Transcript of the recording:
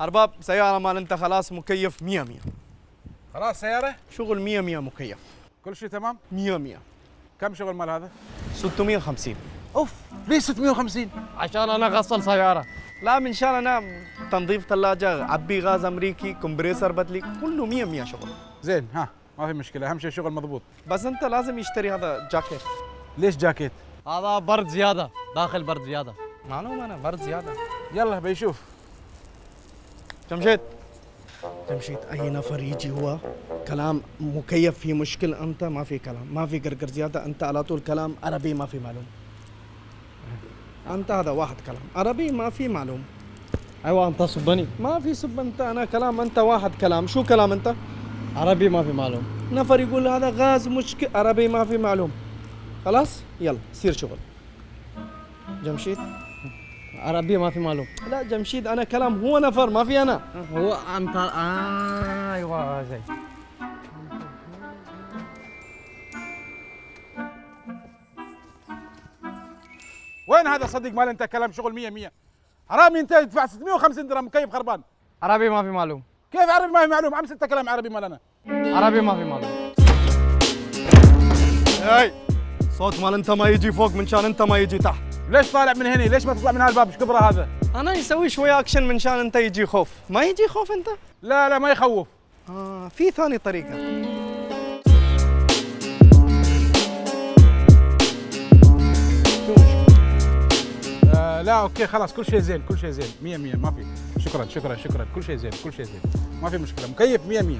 ارباب سياره مال انت خلاص مكيف 100 100. خلاص سياره شغل 100 100 مكيف كل شيء تمام. 100 100. كم شغل مال هذا؟ 650. اوف ليش 650؟ عشان انا غسل سياره. لا من شان انا تنظيف ثلاجه، عبي غاز امريكي، كومبريسر بدلي، كله 100 100 شغل. زين ها ما في مشكله، اهم شيء شغل مضبوط. بس انت لازم يشتري هذا جاكيت. ليش جاكيت؟ هذا برد زياده، داخل برد زياده. معلوم انا برد زياده. يلا بيشوف. جمشيد جمشيد اي نفر يجي هو كلام مكيف في مشكل، انت ما في كلام، ما في قرقر زياده، انت على طول كلام عربي ما في معلوم. انت هذا واحد كلام عربي ما في معلوم. ايوه انت صبني. ما في سب، انت انا كلام، انت واحد كلام. شو كلام انت؟ عربي ما في معلوم. نفر يقول هذا غاز مشكل، عربي ما في معلوم. خلاص يلا سير شغل. جمشيد عربي ما في معلوم. لا جمشيد انا كلام، هو نفر ما في انا. هو انت ايوه زي وين هذا صديق مال انت كلام شغل 100 100؟ حرامي انت تدفع 650 درهم مكيف خربان. عربي ما في معلوم. كيف عربي ما في معلوم؟ امس انت كلام عربي مال انا. عربي ما في معلوم. هاي صوت مال انت ما يجي فوق من شان انت ما يجي تحت. ليش طالع من هنا؟ ليش ما تطلع من هالباب؟ ايش كبره هذا؟ انا يسوي شويه اكشن من شان انت يجي خوف. ما يجي خوف انت؟ لا لا ما يخوف. في ثاني طريقه. لا اوكي خلاص كل شيء زين، كل شيء زين 100 100 ما في. شكرا شكرا شكرا، كل شيء زين كل شيء زين، ما في مشكله، مكيف 100 100.